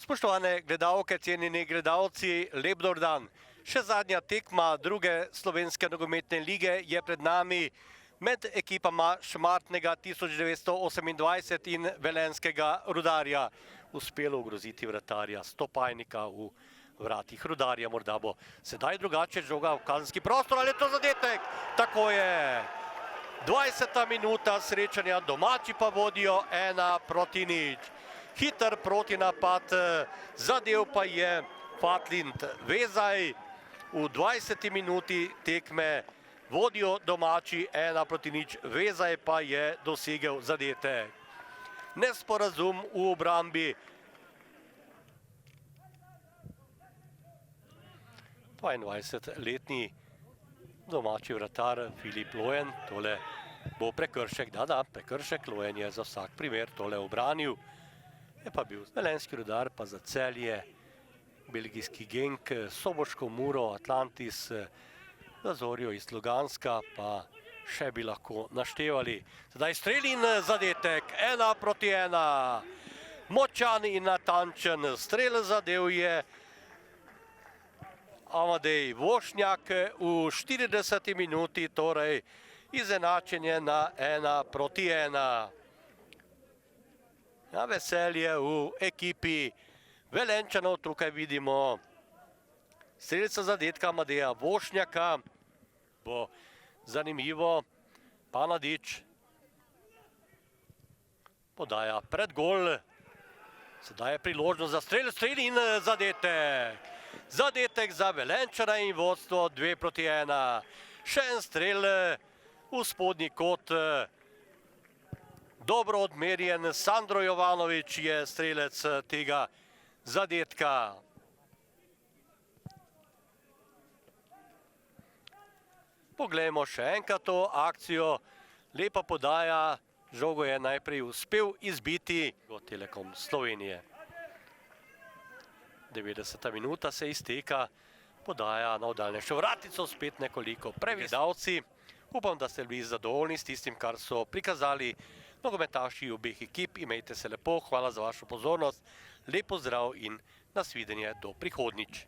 Spoštovane gledalke, cenjeni gledalci, lep dober dan. Še zadnja tekma druge slovenske nogometne lige je pred nami med ekipama Šmartnega 1928 in Velenjskega Rudarja. Uspelo ogroziti vratarja Stopajnika v vratih Rudarja. Morda bo sedaj drugače žoga v kazenski prostor, ali je to zadetek? Tako je. 20. minuta srečanja, domači pa vodijo 1-0. Hiter protinapad, zadev pa je Fatlind Vezaj. V 20. minuti tekme vodijo domači 1-0, Vezaj pa je dosegel zadetek. Nesporazum v obrambi. 22-letni domači vratar Filip Lojen, tole bo prekršek, prekršek, Lojen je za vsak primer tole obranil. Je pa bil Velenjski Rudar, pa za Celje, belgijski Genk, Soboško Muro, Atlantis, za Zorjo iz Luganska, pa še bi lahko naštevali. Zdaj strel in zadetek, 1-1. Močan in natančen strel zadev je Amadej Vošnjak v 40. minuti, torej izenačenje na 1-1. Ja, veselje v ekipi Velenjčanov, tukaj vidimo strelca zadetka Amadeja Vošnjaka. Bo zanimivo, Panadič podaja pred gol. Sedaj je priložnost za strel in zadetek. Zadetek za Velenjčana in vodstvo 2-1. Še en strel v spodnji kot. Dobro odmerjen Sandro Jovanovič je strelec tega zadetka. Poglejmo še enkrat to akcijo. Lepa podaja, žogo je najprej uspel izbiti Telekom Slovenije. 90. minuta se izteka, podaja na oddalnejšo vratico, spet nekoliko previdavci. Upam, da ste bili zadovoljni s tistim, kar so prikazali nogometaši obeh ekip. Imejte se lepo, hvala za vašo pozornost, lep pozdrav in nasvidenje do prihodnjič.